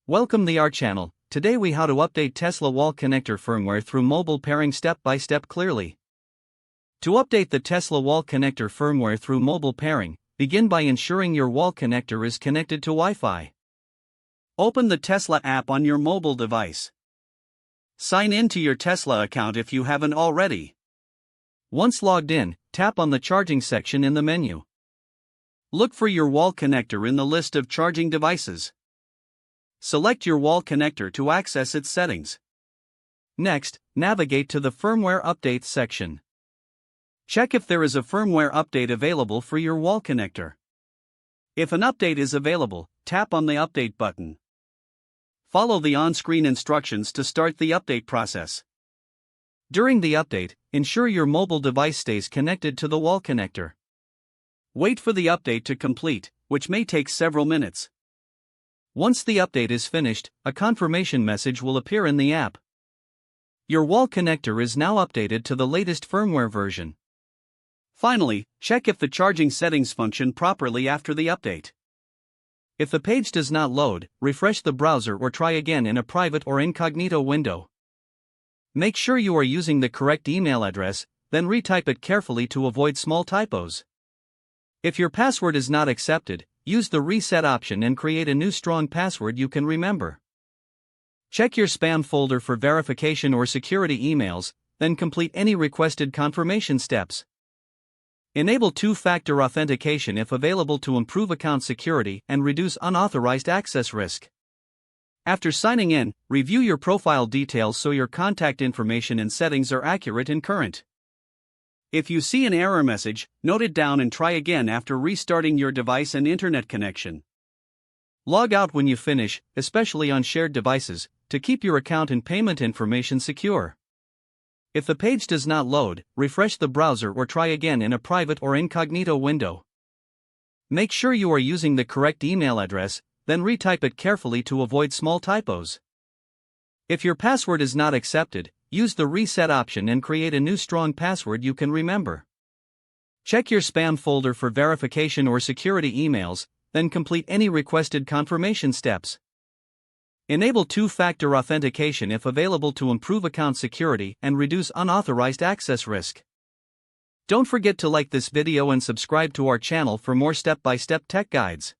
Welcome to our channel. Today we how to update Tesla wall connector firmware through mobile pairing step by step clearly. To update the Tesla wall connector firmware through mobile pairing, begin by ensuring your wall connector is connected to Wi-Fi. Open the Tesla app on your mobile device. Sign in to your Tesla account if you haven't already. Once logged in, tap on the charging section in the menu. Look for your wall connector in the list of charging devices. Select your wall connector to access its settings. Next, navigate to the Firmware Updates section. Check if there is a firmware update available for your wall connector. If an update is available, tap on the Update button. Follow the on-screen instructions to start the update process. During the update, ensure your mobile device stays connected to the wall connector. Wait for the update to complete, which may take several minutes. Once the update is finished, a confirmation message will appear in the app. Your wall connector is now updated to the latest firmware version. Finally, check if the charging settings function properly after the update. If the page does not load, refresh the browser or try again in a private or incognito window. Make sure you are using the correct email address, then retype it carefully to avoid small typos. If your password is not accepted, use the reset option and create a new strong password you can remember. Check your spam folder for verification or security emails, then complete any requested confirmation steps. Enable two-factor authentication if available to improve account security and reduce unauthorized access risk. After signing in, review your profile details so your contact information and settings are accurate and current. If you see an error message, note it down and try again after restarting your device and internet connection. Log out when you finish, especially on shared devices, to keep your account and payment information secure. If the page does not load, refresh the browser or try again in a private or incognito window. Make sure you are using the correct email address, then retype it carefully to avoid small typos. If your password is not accepted, use the reset option and create a new strong password you can remember. Check your spam folder for verification or security emails, then complete any requested confirmation steps. Enable two-factor authentication if available to improve account security and reduce unauthorized access risk. Don't forget to like this video and subscribe to our channel for more step-by-step tech guides.